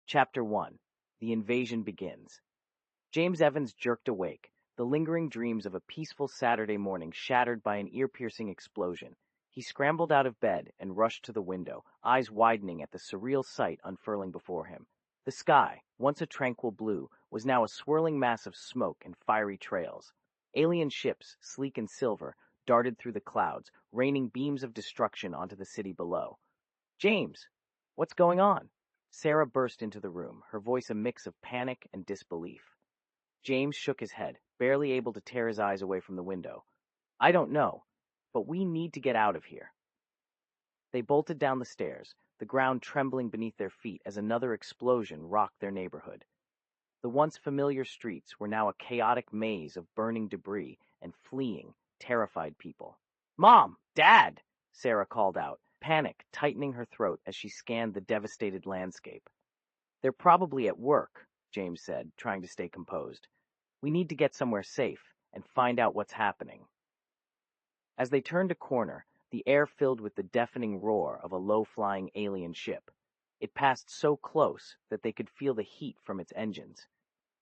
Chapter 1. The Invasion Begins. James Evans jerked awake, the lingering dreams of a peaceful Saturday morning shattered by an ear-piercing explosion. He scrambled out of bed and rushed to the window, eyes widening at the surreal sight unfurling before him. The sky, once a tranquil blue, was now a swirling mass of smoke and fiery trails. Alien ships, sleek and silver, darted through the clouds, raining beams of destruction onto the city below. "James, what's going on?" Sarah burst into the room, her voice a mix of panic and disbelief. James shook his head, barely able to tear his eyes away from the window. "I don't know, but we need to get out of here." They bolted down the stairs, the ground trembling beneath their feet as another explosion rocked their neighborhood. The once familiar streets were now a chaotic maze of burning debris and fleeing, terrified people. "Mom! Dad!" Sarah called out, panic tightening her throat as she scanned the devastated landscape. "They're probably at work," James said, trying to stay composed. "We need to get somewhere safe and find out what's happening." As they turned a corner, the air filled with the deafening roar of a low-flying alien ship. It passed so close that they could feel the heat from its engines.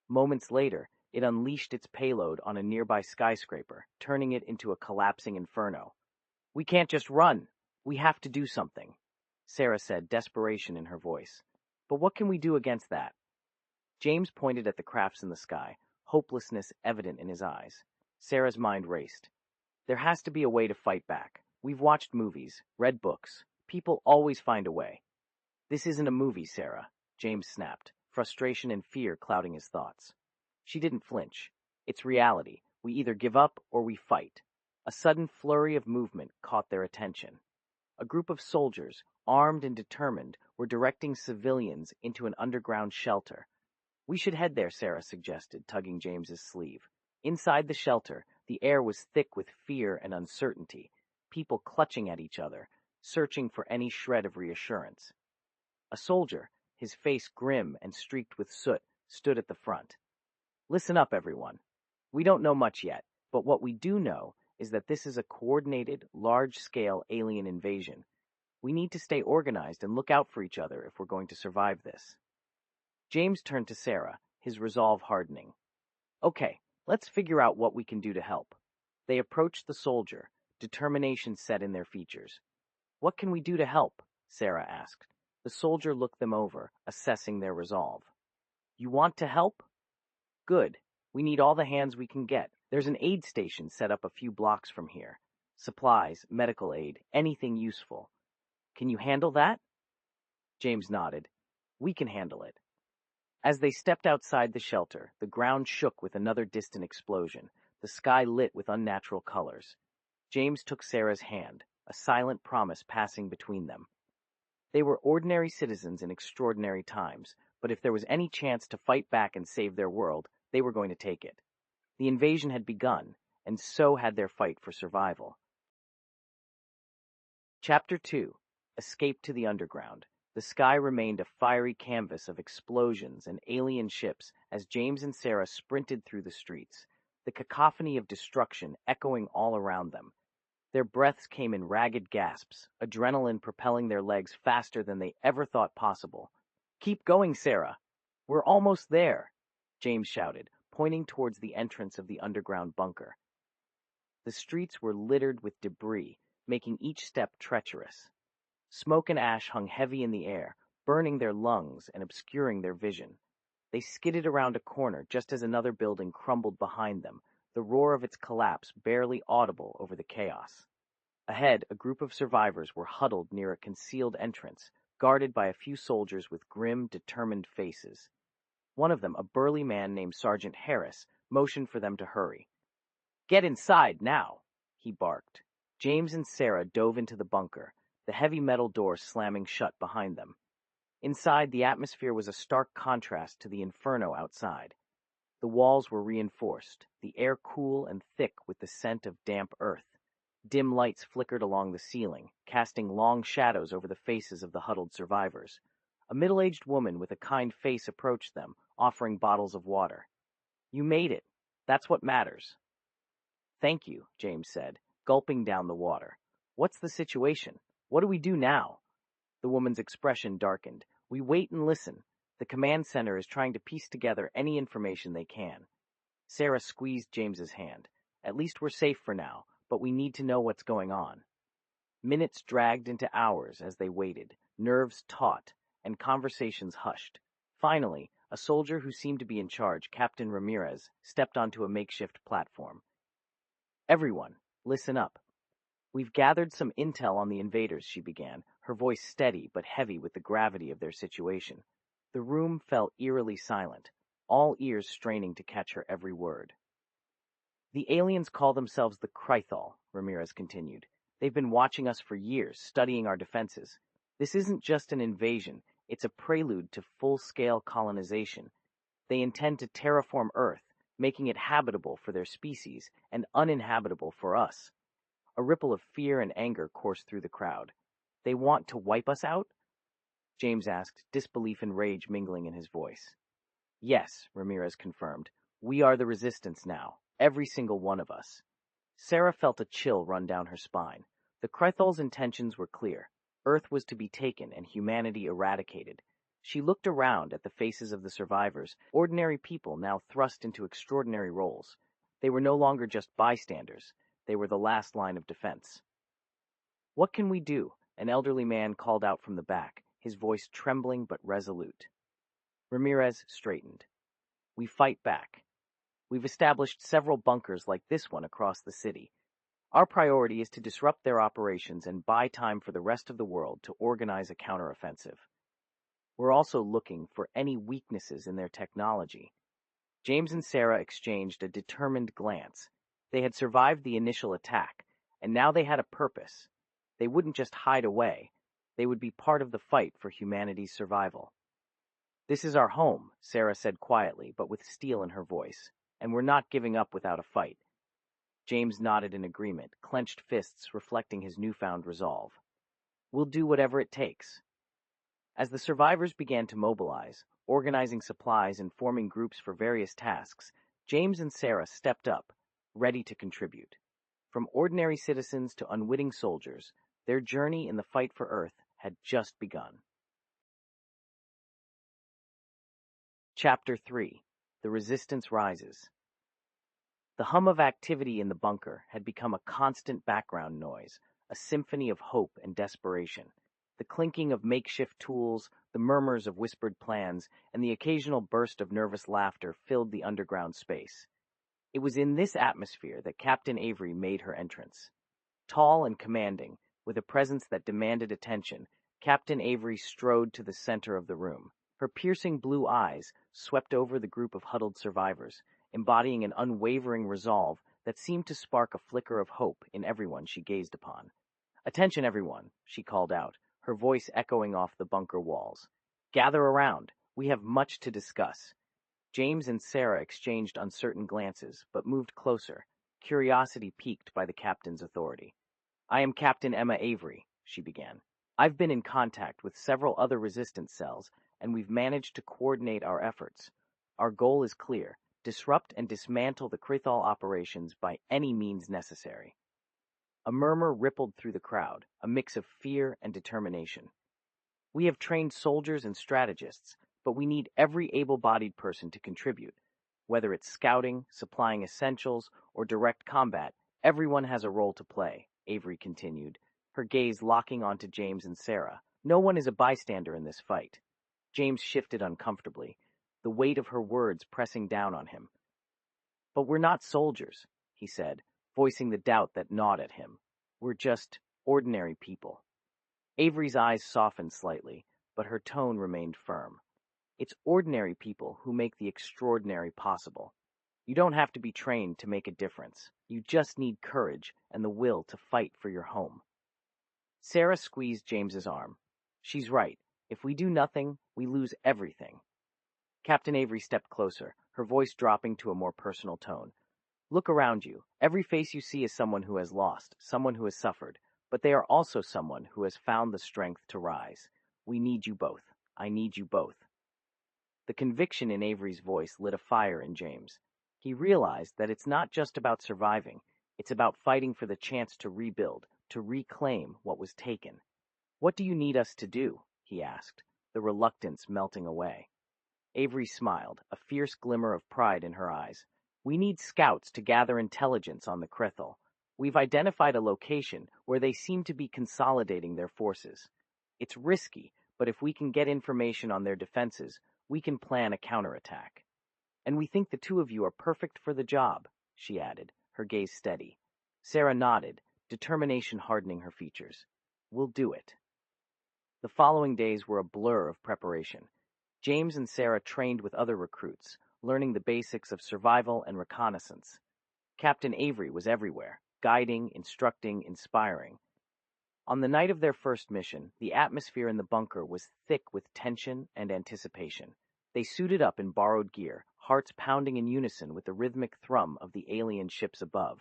Moments later, it unleashed its payload on a nearby skyscraper, turning it into a collapsing inferno. "We can't just run. We have to do something," Sarah said, desperation in her voice. "But what can we do against that?" James pointed at the crafts in the sky, hopelessness evident in his eyes. Sarah's mind raced. "There has to be a way to fight back. We've watched movies, read books. People always find a way." "This isn't a movie, Sarah," James snapped, frustration and fear clouding his thoughts. She didn't flinch. "It's reality. We either give up or we fight." A sudden flurry of movement caught their attention. A group of soldiers, armed and determined, were directing civilians into an underground shelter. "We should head there," Sarah suggested, tugging James's sleeve. Inside the shelter, the air was thick with fear and uncertainty, people clutching at each other, searching for any shred of reassurance. A soldier, his face grim and streaked with soot, stood at the front. "Listen up, everyone. We don't know much yet, but what we do know is that this is a coordinated, large-scale alien invasion. We need to stay organized and look out for each other if we're going to survive this." James turned to Sarah, his resolve hardening. "Okay, let's figure out what we can do to help." They approached the soldier, determination set in their features. "What can we do to help?" Sarah asked. The soldier looked them over, assessing their resolve. "You want to help? Good. We need all the hands we can get. There's an aid station set up a few blocks from here. Supplies, medical aid, anything useful. Can you handle that?" James nodded. "We can handle it." As they stepped outside the shelter, the ground shook with another distant explosion, the sky lit with unnatural colors. James took Sarah's hand, a silent promise passing between them. They were ordinary citizens in extraordinary times, but if there was any chance to fight back and save their world, they were going to take it. The invasion had begun, and so had their fight for survival. Chapter 2. Escape to the Underground. The sky remained a fiery canvas of explosions and alien ships as James and Sarah sprinted through the streets, the cacophony of destruction echoing all around them. Their breaths came in ragged gasps, adrenaline propelling their legs faster than they ever thought possible. "Keep going, Sarah! We're almost there!" James shouted, pointing towards the entrance of the underground bunker. The streets were littered with debris, making each step treacherous. Smoke and ash hung heavy in the air, burning their lungs and obscuring their vision. They skidded around a corner just as another building crumbled behind them, the roar of its collapse barely audible over the chaos. Ahead, a group of survivors were huddled near a concealed entrance, guarded by a few soldiers with grim, determined faces. One of them, a burly man named Sergeant Harris, motioned for them to hurry. "Get inside, now!" he barked. James and Sarah dove into the bunker, the heavy metal door slamming shut behind them. Inside, the atmosphere was a stark contrast to the inferno outside. The walls were reinforced, the air cool and thick with the scent of damp earth. Dim lights flickered along the ceiling, casting long shadows over the faces of the huddled survivors. A middle-aged woman with a kind face approached them, offering bottles of water. "You made it. That's what matters." "Thank you," James said, gulping down the water. "What's the situation? What do we do now?" The woman's expression darkened. "We wait and listen. The command center is trying to piece together any information they can. Sarah squeezed James's hand. At least we're safe for now, but we need to know what's going on. Minutes dragged into hours as they waited, nerves taut, and conversations hushed. Finally, a soldier who seemed to be in charge, Captain Ramirez, stepped onto a makeshift platform. Everyone, listen up. We've gathered some intel on the invaders, she began, her voice steady but heavy with the gravity of their situation. The room fell eerily silent, all ears straining to catch her every word. The aliens call themselves the Krythal, Ramirez continued. They've been watching us for years, studying our defenses. This isn't just an invasion, it's a prelude to full-scale colonization. They intend to terraform Earth, making it habitable for their species and uninhabitable for us. A ripple of fear and anger coursed through the crowd. They want to wipe us out? James asked, disbelief and rage mingling in his voice. Yes, Ramirez confirmed. We are the resistance now, every single one of us. Sarah felt a chill run down her spine. The Krythal's intentions were clear. Earth was to be taken and humanity eradicated. She looked around at the faces of the survivors, ordinary people now thrust into extraordinary roles. They were no longer just bystanders. They were the last line of defense. What can we do? An elderly man called out from the back, his voice trembling but resolute. Ramirez straightened. We fight back. We've established several bunkers like this one across the city. Our priority is to disrupt their operations and buy time for the rest of the world to organize a counteroffensive. We're also looking for any weaknesses in their technology. James and Sarah exchanged a determined glance. They had survived the initial attack, and now they had a purpose. They wouldn't just hide away. They would be part of the fight for humanity's survival. This is our home, Sarah said quietly, but with steel in her voice, and we're not giving up without a fight. James nodded in agreement, clenched fists reflecting his newfound resolve. We'll do whatever it takes. As the survivors began to mobilize, organizing supplies and forming groups for various tasks, James and Sarah stepped up, ready to contribute. From ordinary citizens to unwitting soldiers, their journey in the fight for Earth had just begun. Chapter 3. The Resistance Rises. The hum of activity in the bunker had become a constant background noise, a symphony of hope and desperation. The clinking of makeshift tools, the murmurs of whispered plans, and the occasional burst of nervous laughter filled the underground space. It was in this atmosphere that Captain Avery made her entrance. Tall and commanding, with a presence that demanded attention, Captain Avery strode to the center of the room. Her piercing blue eyes swept over the group of huddled survivors, embodying an unwavering resolve that seemed to spark a flicker of hope in everyone she gazed upon. Attention, everyone, she called out, her voice echoing off the bunker walls. Gather around. We have much to discuss. James and Sarah exchanged uncertain glances, but moved closer, curiosity piqued by the captain's authority. I am Captain Emma Avery, she began. I've been in contact with several other resistance cells, and we've managed to coordinate our efforts. Our goal is clear: disrupt and dismantle the Krythal operations by any means necessary. A murmur rippled through the crowd, a mix of fear and determination. We have trained soldiers and strategists, but we need every able-bodied person to contribute. Whether it's scouting, supplying essentials, or direct combat, everyone has a role to play, Avery continued, her gaze locking onto James and Sarah. No one is a bystander in this fight. James shifted uncomfortably, the weight of her words pressing down on him. But we're not soldiers, he said, voicing the doubt that gnawed at him. We're just ordinary people. Avery's eyes softened slightly, but her tone remained firm. It's ordinary people who make the extraordinary possible. You don't have to be trained to make a difference. You just need courage and the will to fight for your home. Sarah squeezed James's arm. She's right. If we do nothing, we lose everything. Captain Avery stepped closer, her voice dropping to a more personal tone. Look around you. Every face you see is someone who has lost, someone who has suffered, but they are also someone who has found the strength to rise. We need you both. I need you both. The conviction in Avery's voice lit a fire in James. He realized that it's not just about surviving, it's about fighting for the chance to rebuild, to reclaim what was taken. What do you need us to do? He asked, the reluctance melting away. Avery smiled, a fierce glimmer of pride in her eyes. We need scouts to gather intelligence on the Krithal. We've identified a location where they seem to be consolidating their forces. It's risky, but if we can get information on their defenses, we can plan a counterattack. And we think the two of you are perfect for the job, she added, her gaze steady. Sarah nodded, determination hardening her features. We'll do it. The following days were a blur of preparation. James and Sarah trained with other recruits, learning the basics of survival and reconnaissance. Captain Avery was everywhere, guiding, instructing, inspiring. On the night of their first mission, the atmosphere in the bunker was thick with tension and anticipation. They suited up in borrowed gear, hearts pounding in unison with the rhythmic thrum of the alien ships above.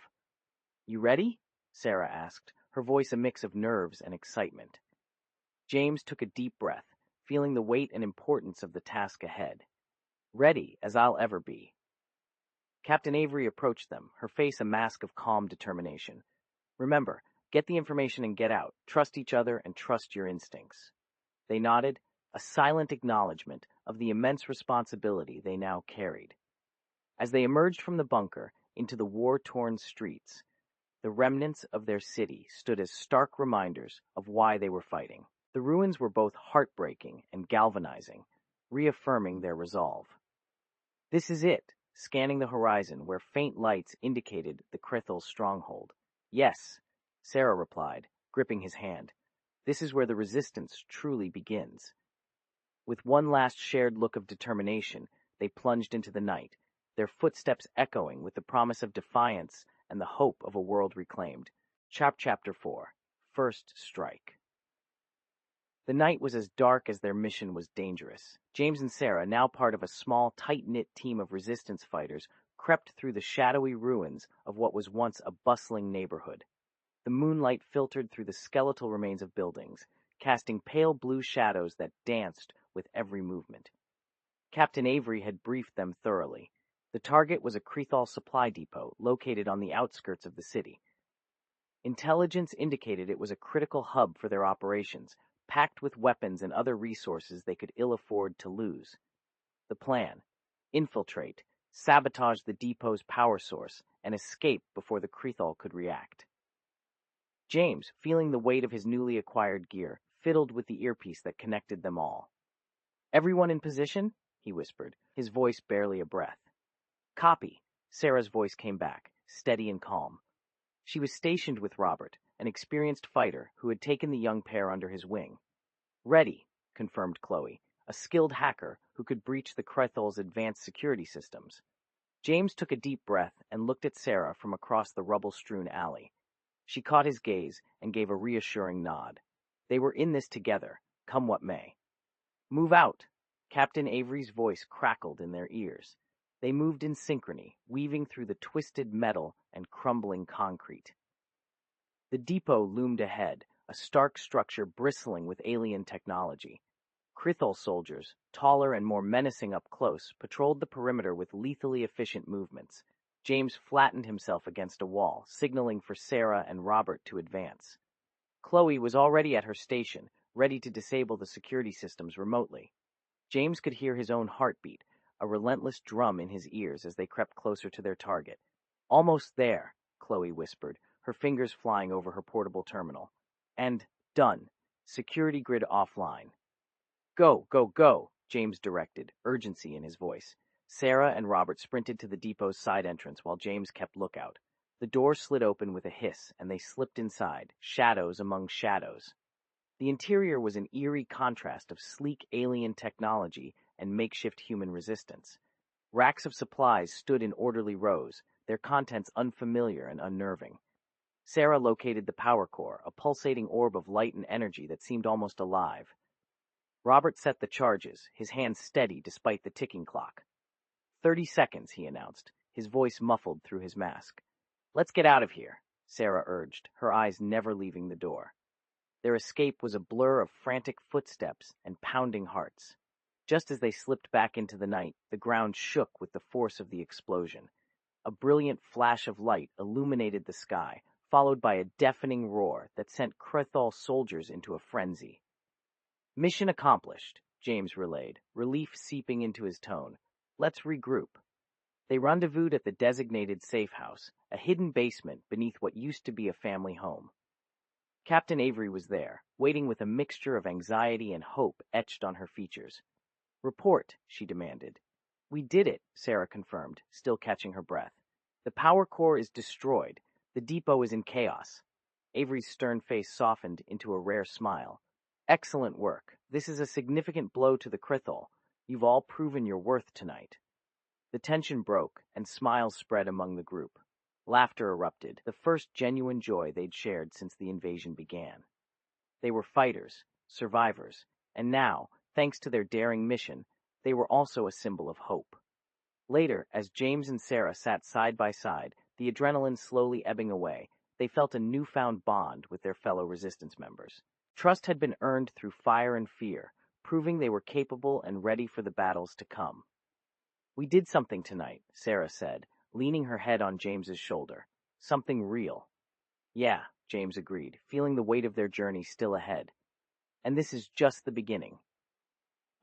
You ready? Sarah asked, her voice a mix of nerves and excitement. James took a deep breath, feeling the weight and importance of the task ahead. Ready as I'll ever be. Captain Avery approached them, her face a mask of calm determination. Remember, get the information and get out. Trust each other and trust your instincts. They nodded, a silent acknowledgement of the immense responsibility they now carried. As they emerged from the bunker into the war-torn streets, the remnants of their city stood as stark reminders of why they were fighting. The ruins were both heartbreaking and galvanizing, reaffirming their resolve. This is it, scanning the horizon where faint lights indicated the Krithal's stronghold. Yes, Sarah replied, gripping his hand. This is where the resistance truly begins. With one last shared look of determination, they plunged into the night, their footsteps echoing with the promise of defiance and the hope of a world reclaimed. Chapter 4. First Strike. The night was as dark as their mission was dangerous. James and Sarah, now part of a small, tight-knit team of resistance fighters, crept through the shadowy ruins of what was once a bustling neighborhood. The moonlight filtered through the skeletal remains of buildings, casting pale blue shadows that danced with every movement. Captain Avery had briefed them thoroughly. The target was a Krithal supply depot located on the outskirts of the city. Intelligence indicated it was a critical hub for their operations, packed with weapons and other resources they could ill afford to lose. The plan: infiltrate, sabotage the depot's power source, and escape before the Krithal could react. James, feeling the weight of his newly acquired gear, fiddled with the earpiece that connected them all. Everyone in position? He whispered, his voice barely a breath. Copy, Sarah's voice came back, steady and calm. She was stationed with Robert, an experienced fighter who had taken the young pair under his wing. Ready, confirmed Chloe, a skilled hacker who could breach the Krethal's advanced security systems. James took a deep breath and looked at Sarah from across the rubble-strewn alley. She caught his gaze and gave a reassuring nod. They were in this together, come what may. Move out! Captain Avery's voice crackled in their ears. They moved in synchrony, weaving through the twisted metal and crumbling concrete. The depot loomed ahead, a stark structure bristling with alien technology. Krithal soldiers, taller and more menacing up close, patrolled the perimeter with lethally efficient movements. James flattened himself against a wall, signaling for Sarah and Robert to advance. Chloe was already at her station, ready to disable the security systems remotely. James could hear his own heartbeat, a relentless drum in his ears as they crept closer to their target. Almost there, Chloe whispered, her fingers flying over her portable terminal. And done. Security grid offline. Go, go, go, James directed, urgency in his voice. Sarah and Robert sprinted to the depot's side entrance while James kept lookout. The door slid open with a hiss, and they slipped inside, shadows among shadows. The interior was an eerie contrast of sleek alien technology and makeshift human resistance. Racks of supplies stood in orderly rows, their contents unfamiliar and unnerving. Sarah located the power core, a pulsating orb of light and energy that seemed almost alive. Robert set the charges, his hands steady despite the ticking clock. 30 seconds, he announced, his voice muffled through his mask. Let's get out of here, Sarah urged, her eyes never leaving the door. Their escape was a blur of frantic footsteps and pounding hearts. Just as they slipped back into the night, the ground shook with the force of the explosion. A brilliant flash of light illuminated the sky, followed by a deafening roar that sent Krithal soldiers into a frenzy. Mission accomplished, James relayed, relief seeping into his tone. Let's regroup. They rendezvoused at the designated safe house, a hidden basement beneath what used to be a family home. Captain Avery was there, waiting with a mixture of anxiety and hope etched on her features. Report, she demanded. We did it, Sarah confirmed, still catching her breath. The power core is destroyed. The depot is in chaos. Avery's stern face softened into a rare smile. Excellent work. This is a significant blow to the Crithol. You've all proven your worth tonight. The tension broke, and smiles spread among the group. Laughter erupted, the first genuine joy they'd shared since the invasion began. They were fighters, survivors, and now, thanks to their daring mission, they were also a symbol of hope. Later, as James and Sarah sat side by side, the adrenaline slowly ebbing away, they felt a newfound bond with their fellow resistance members. Trust had been earned through fire and fear, proving they were capable and ready for the battles to come. We did something tonight, Sarah said, leaning her head on James's shoulder. Something real. Yeah, James agreed, feeling the weight of their journey still ahead. And this is just the beginning.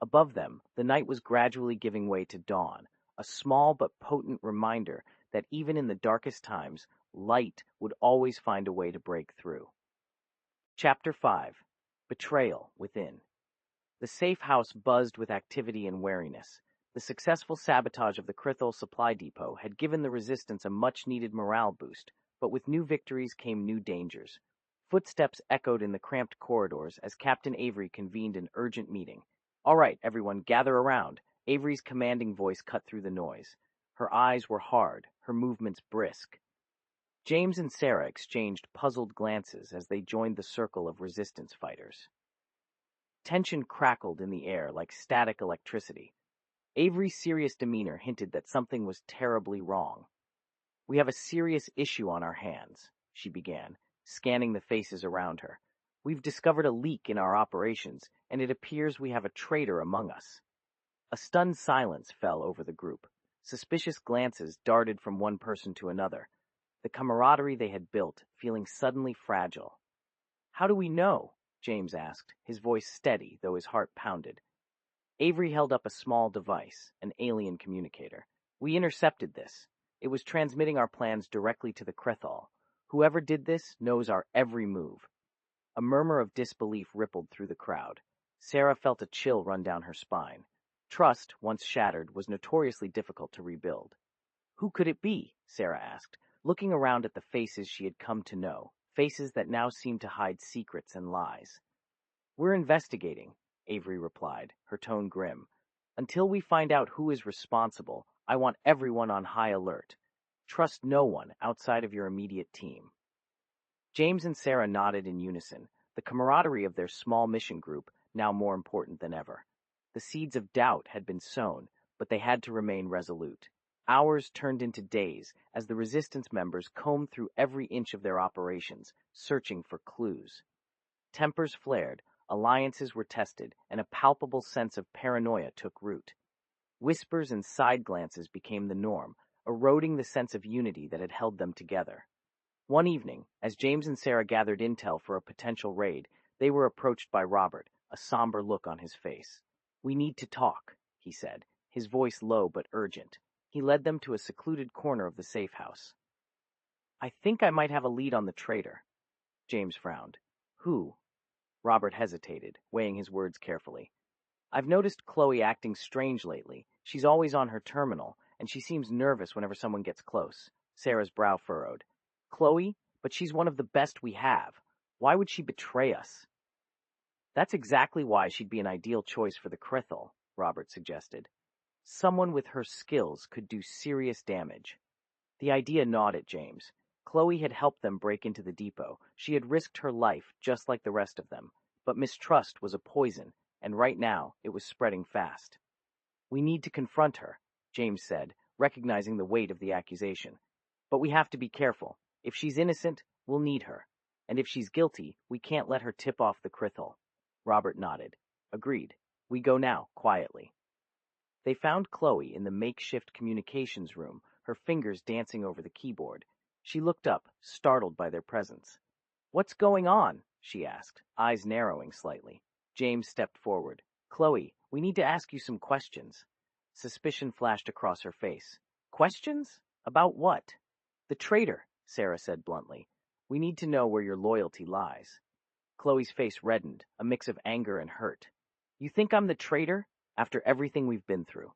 Above them, the night was gradually giving way to dawn, a small but potent reminder that even in the darkest times, light would always find a way to break through. Chapter 5. Betrayal Within. The safe house buzzed with activity and wariness. The successful sabotage of the Crithol supply depot had given the resistance a much-needed morale boost, but with new victories came new dangers. Footsteps echoed in the cramped corridors as Captain Avery convened an urgent meeting. All right, everyone, gather around. Avery's commanding voice cut through the noise. Her eyes were hard, her movements brisk. James and Sarah exchanged puzzled glances as they joined the circle of resistance fighters. Tension crackled in the air like static electricity. Avery's serious demeanor hinted that something was terribly wrong. We have a serious issue on our hands, she began, scanning the faces around her. We've discovered a leak in our operations, and it appears we have a traitor among us. A stunned silence fell over the group. Suspicious glances darted from one person to another, the camaraderie they had built feeling suddenly fragile. How do we know? James asked, his voice steady, though his heart pounded. Avery held up a small device, an alien communicator. We intercepted this. It was transmitting our plans directly to the Crithol. Whoever did this knows our every move. A murmur of disbelief rippled through the crowd. Sarah felt a chill run down her spine. Trust, once shattered, was notoriously difficult to rebuild. Who could it be? Sarah asked, looking around at the faces she had come to know, faces that now seemed to hide secrets and lies. We're investigating, Avery replied, her tone grim. Until we find out who is responsible, I want everyone on high alert. Trust no one outside of your immediate team. James and Sarah nodded in unison, the camaraderie of their small mission group now more important than ever. The seeds of doubt had been sown, but they had to remain resolute. Hours turned into days as the resistance members combed through every inch of their operations, searching for clues. Tempers flared, alliances were tested, and a palpable sense of paranoia took root. Whispers and side glances became the norm, eroding the sense of unity that had held them together. One evening, as James and Sarah gathered intel for a potential raid, they were approached by Robert, a somber look on his face. We need to talk, he said, his voice low but urgent. He led them to a secluded corner of the safe house. I think I might have a lead on the traitor. James frowned. Who? Robert hesitated, weighing his words carefully. I've noticed Chloe acting strange lately. She's always on her terminal, and she seems nervous whenever someone gets close. Sarah's brow furrowed. Chloe? But she's one of the best we have. Why would she betray us? That's exactly why she'd be an ideal choice for the Crithol, Robert suggested. Someone with her skills could do serious damage. The idea gnawed at James. Chloe had helped them break into the depot. She had risked her life just like the rest of them. But mistrust was a poison, and right now it was spreading fast. We need to confront her, James said, recognizing the weight of the accusation. But we have to be careful. If she's innocent, we'll need her. And if she's guilty, we can't let her tip off the Crithol. Robert nodded. Agreed. We go now, quietly. They found Chloe in the makeshift communications room, her fingers dancing over the keyboard. She looked up, startled by their presence. What's going on? She asked, eyes narrowing slightly. James stepped forward. Chloe, We need to ask you some questions. Suspicion flashed across her face. Questions? About what? The traitor, Sarah said bluntly. We need to know where your loyalty lies. Chloe's face reddened, a mix of anger and hurt. You think I'm the traitor? After everything we've been through.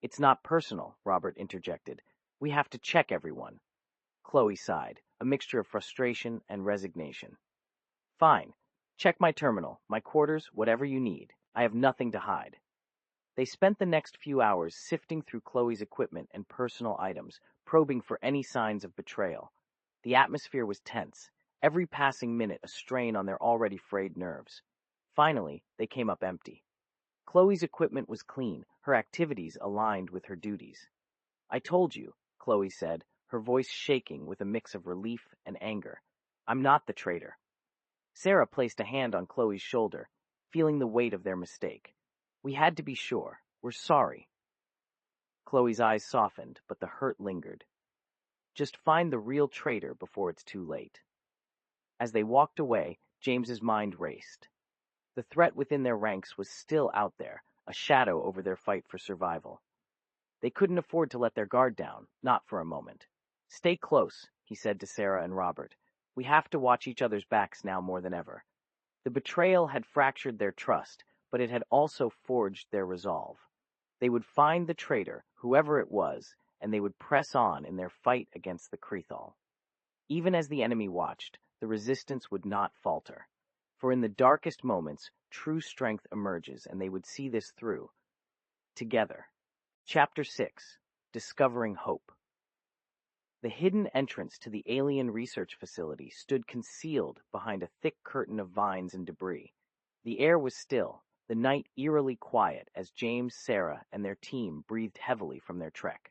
It's not personal, Robert interjected. We have to check everyone. Chloe sighed, a mixture of frustration and resignation. Fine. Check my terminal, my quarters, whatever you need. I have nothing to hide. They spent the next few hours sifting through Chloe's equipment and personal items, probing for any signs of betrayal. The atmosphere was tense, every passing minute a strain on their already frayed nerves. Finally, they came up empty. Chloe's equipment was clean, her activities aligned with her duties. I told you, Chloe said, her voice shaking with a mix of relief and anger. I'm not the traitor. Sarah placed a hand on Chloe's shoulder, feeling the weight of their mistake. We had to be sure. We're sorry. Chloe's eyes softened, but the hurt lingered. Just find the real traitor before it's too late. As they walked away, James's mind raced. The threat within their ranks was still out there, a shadow over their fight for survival. They couldn't afford to let their guard down, not for a moment. Stay close, he said to Sarah and Robert. We have to watch each other's backs now more than ever. The betrayal had fractured their trust, but it had also forged their resolve. They would find the traitor, whoever it was, and they would press on in their fight against the Krethal. Even as the enemy watched, the resistance would not falter. For in the darkest moments, true strength emerges, and they would see this through. Together. Chapter 6. Discovering Hope. The hidden entrance to the alien research facility stood concealed behind a thick curtain of vines and debris. The air was still, the night eerily quiet as James, Sarah, and their team breathed heavily from their trek.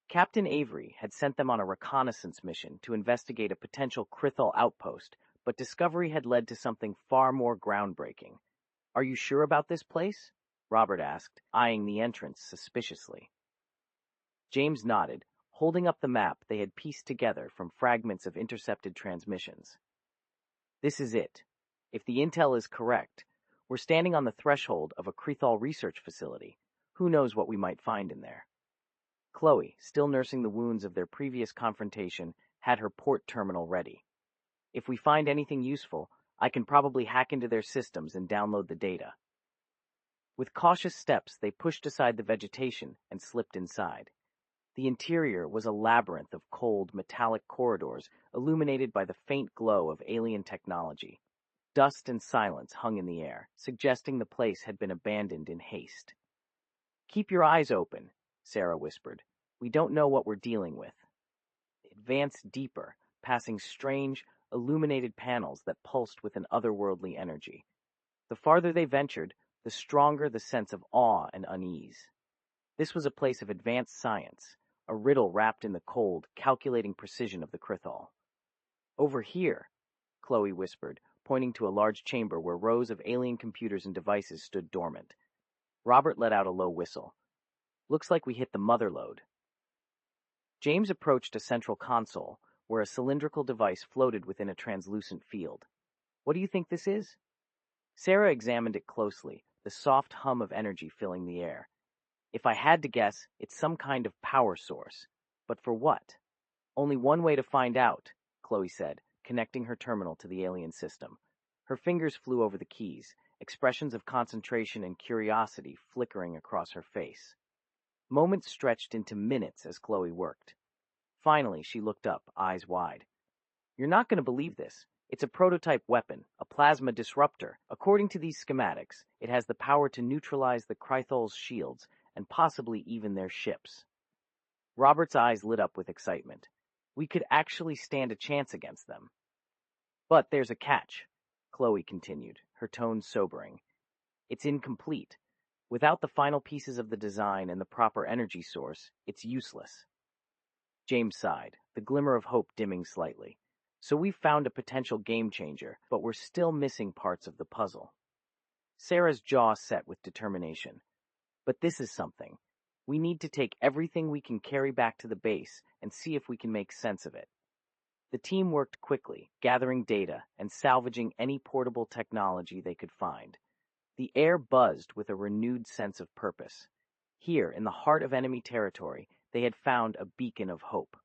Captain Avery had sent them on a reconnaissance mission to investigate a potential Krethal outpost, but discovery had led to something far more groundbreaking. Are you sure about this place? Robert asked, eyeing the entrance suspiciously. James nodded, holding up the map they had pieced together from fragments of intercepted transmissions. This is it. If the intel is correct, we're standing on the threshold of a Krethal research facility. Who knows what we might find in there? Chloe, still nursing the wounds of their previous confrontation, had her port terminal ready. If we find anything useful, I can probably hack into their systems and download the data. With cautious steps, they pushed aside the vegetation and slipped inside. The interior was a labyrinth of cold, metallic corridors illuminated by the faint glow of alien technology. Dust and silence hung in the air, suggesting the place had been abandoned in haste. Keep your eyes open, Sarah whispered. We don't know what we're dealing with. They advanced deeper, passing strange, illuminated panels that pulsed with an otherworldly energy. The farther they ventured, the stronger the sense of awe and unease. This was a place of advanced science, a riddle wrapped in the cold, calculating precision of the Krethal. Over here, Chloe whispered, pointing to a large chamber where rows of alien computers and devices stood dormant. Robert let out a low whistle. Looks like we hit the mother lode. James approached a central console, where a cylindrical device floated within a translucent field. What do you think this is? Sarah examined it closely, the soft hum of energy filling the air. If I had to guess, it's some kind of power source. But for what? Only one way to find out, Chloe said, connecting her terminal to the alien system. Her fingers flew over the keys, expressions of concentration and curiosity flickering across her face. Moments stretched into minutes as Chloe worked. Finally, she looked up, eyes wide. You're not going to believe this. It's a prototype weapon, a plasma disruptor. According to these schematics, it has the power to neutralize the Krythal's shields and possibly even their ships. Robert's eyes lit up with excitement. We could actually stand a chance against them. But there's a catch, Chloe continued, her tone sobering. It's incomplete. Without the final pieces of the design and the proper energy source, it's useless. James sighed, the glimmer of hope dimming slightly. So we've found a potential game changer, but we're still missing parts of the puzzle. Sarah's jaw set with determination. But this is something. We need to take everything we can carry back to the base and see if we can make sense of it. The team worked quickly, gathering data and salvaging any portable technology they could find. The air buzzed with a renewed sense of purpose. Here, in the heart of enemy territory, they had found a beacon of hope.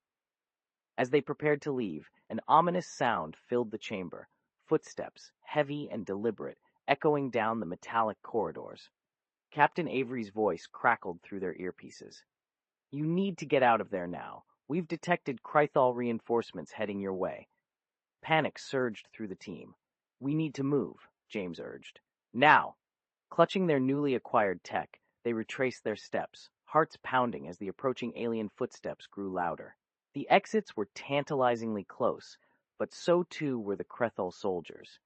As they prepared to leave, an ominous sound filled the chamber, footsteps, heavy and deliberate, echoing down the metallic corridors. Captain Avery's voice crackled through their earpieces. "You need to get out of there now. We've detected Krythal reinforcements heading your way." Panic surged through the team. "We need to move," James urged. "Now!" Clutching their newly acquired tech, they retraced their steps, hearts pounding as the approaching alien footsteps grew louder. The exits were tantalizingly close, but so too were the Krythal soldiers.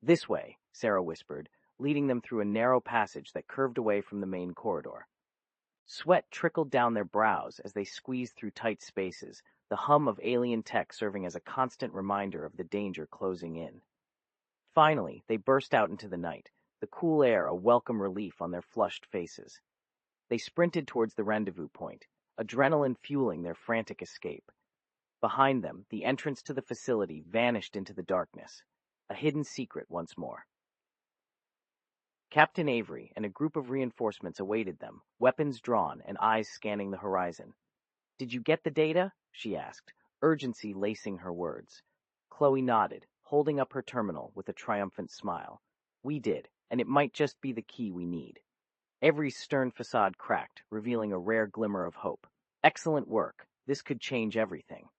"This way," Sarah whispered, leading them through a narrow passage that curved away from the main corridor. Sweat trickled down their brows as they squeezed through tight spaces, the hum of alien tech serving as a constant reminder of the danger closing in. Finally, they burst out into the night, the cool air a welcome relief on their flushed faces. They sprinted towards the rendezvous point, adrenaline fueling their frantic escape. Behind them, the entrance to the facility vanished into the darkness, a hidden secret once more. Captain Avery and a group of reinforcements awaited them, weapons drawn and eyes scanning the horizon. "Did you get the data?" she asked, urgency lacing her words. Chloe nodded, holding up her terminal with a triumphant smile. "We did, and it might just be the key we need." Avery's stern facade cracked, revealing a rare glimmer of hope. "Excellent work. This could change everything."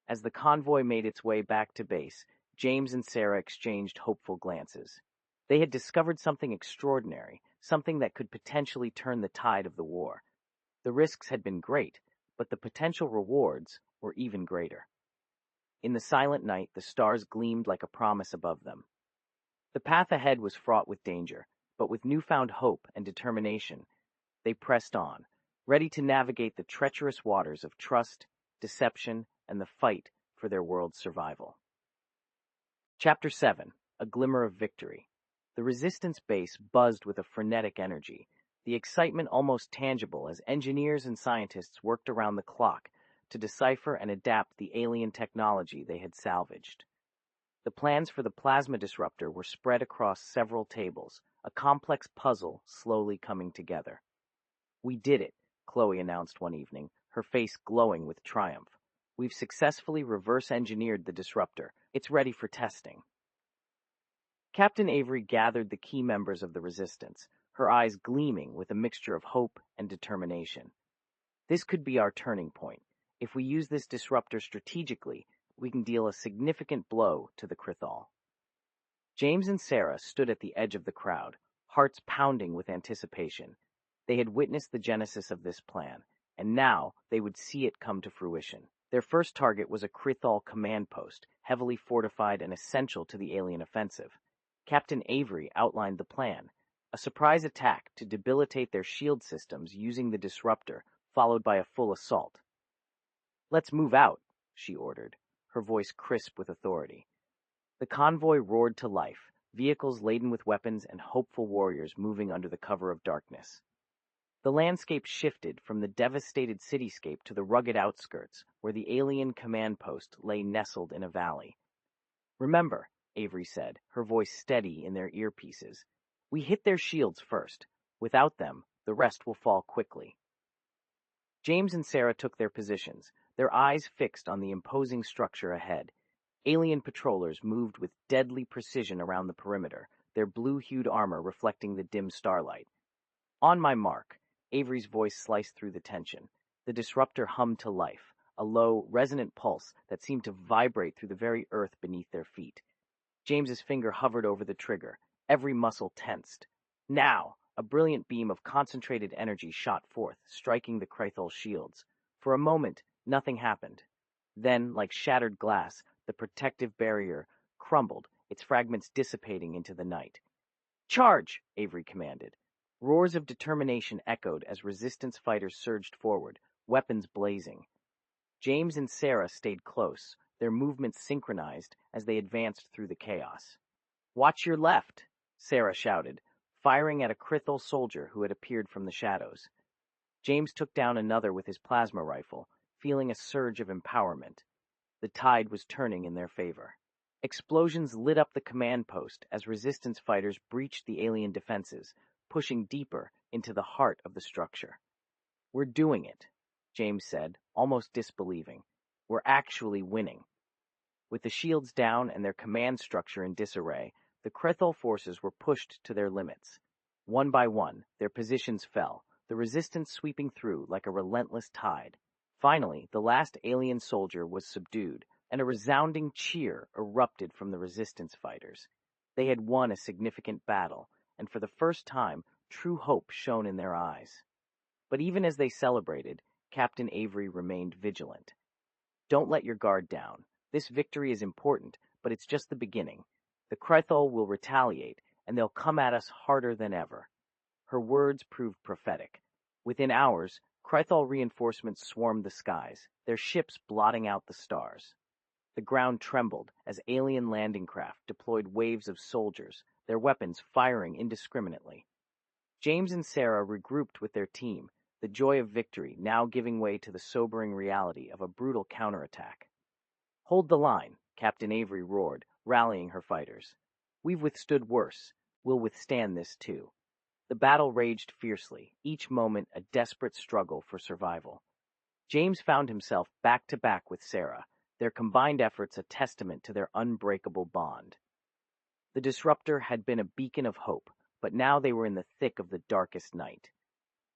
As the convoy made its way back to base, James and Sarah exchanged hopeful glances. They had discovered something extraordinary, something that could potentially turn the tide of the war. The risks had been great, but the potential rewards were even greater. In the silent night, the stars gleamed like a promise above them. The path ahead was fraught with danger, but with newfound hope and determination, they pressed on, ready to navigate the treacherous waters of trust, deception, and the fight for their world's survival. Chapter 7: A Glimmer of Victory. The Resistance base buzzed with a frenetic energy, the excitement almost tangible as engineers and scientists worked around the clock to decipher and adapt the alien technology they had salvaged. The plans for the plasma disruptor were spread across several tables, a complex puzzle slowly coming together. "We did it," Chloe announced one evening, her face glowing with triumph. "We've successfully reverse-engineered the disruptor. It's ready for testing." Captain Avery gathered the key members of the Resistance, her eyes gleaming with a mixture of hope and determination. "This could be our turning point. If we use this disruptor strategically, we can deal a significant blow to the Krythal." James and Sarah stood at the edge of the crowd, hearts pounding with anticipation. They had witnessed the genesis of this plan, and now they would see it come to fruition. Their first target was a Krythal command post, heavily fortified and essential to the alien offensive. Captain Avery outlined the plan: a surprise attack to debilitate their shield systems using the disruptor, followed by a full assault. "Let's move out," she ordered, her voice crisp with authority. The convoy roared to life, vehicles laden with weapons and hopeful warriors moving under the cover of darkness. The landscape shifted from the devastated cityscape to the rugged outskirts, where the alien command post lay nestled in a valley. "Remember," Avery said, her voice steady in their earpieces, "we hit their shields first. Without them, the rest will fall quickly." James and Sarah took their positions, their eyes fixed on the imposing structure ahead. Alien patrollers moved with deadly precision around the perimeter, their blue-hued armor reflecting the dim starlight. "On my mark," Avery's voice sliced through the tension. The disruptor hummed to life, a low, resonant pulse that seemed to vibrate through the very earth beneath their feet. James's finger hovered over the trigger, every muscle tensed. Now! A brilliant beam of concentrated energy shot forth, striking the Krythal shields. For a moment, nothing happened. Then, like shattered glass, the protective barrier crumbled, its fragments dissipating into the night. "Charge!" Avery commanded. Roars of determination echoed as Resistance fighters surged forward, weapons blazing. James and Sarah stayed close, their movements synchronized as they advanced through the chaos. "Watch your left!" Sarah shouted, firing at a Krythal soldier who had appeared from the shadows. James took down another with his plasma rifle, feeling a surge of empowerment. The tide was turning in their favor. Explosions lit up the command post as resistance fighters breached the alien defenses, pushing deeper into the heart of the structure. "We're doing it," James said, almost disbelieving. "We're actually winning." With the shields down and their command structure in disarray, the Krethul forces were pushed to their limits. One by one, their positions fell, the resistance sweeping through like a relentless tide. Finally, the last alien soldier was subdued, and a resounding cheer erupted from the resistance fighters. They had won a significant battle, and for the first time, true hope shone in their eyes. But even as they celebrated, Captain Avery remained vigilant. "Don't let your guard down. This victory is important, but it's just the beginning. The Krythol will retaliate, and they'll come at us harder than ever." Her words proved prophetic. Within hours, Krythol reinforcements swarmed the skies, their ships blotting out the stars. The ground trembled as alien landing craft deployed waves of soldiers, their weapons firing indiscriminately. James and Sarah regrouped with their team, the joy of victory now giving way to the sobering reality of a brutal counterattack. "Hold the line," Captain Avery roared, rallying her fighters. "We've withstood worse. We'll withstand this too." The battle raged fiercely, each moment a desperate struggle for survival. James found himself back to back with Sarah, their combined efforts a testament to their unbreakable bond. The disruptor had been a beacon of hope, but now they were in the thick of the darkest night.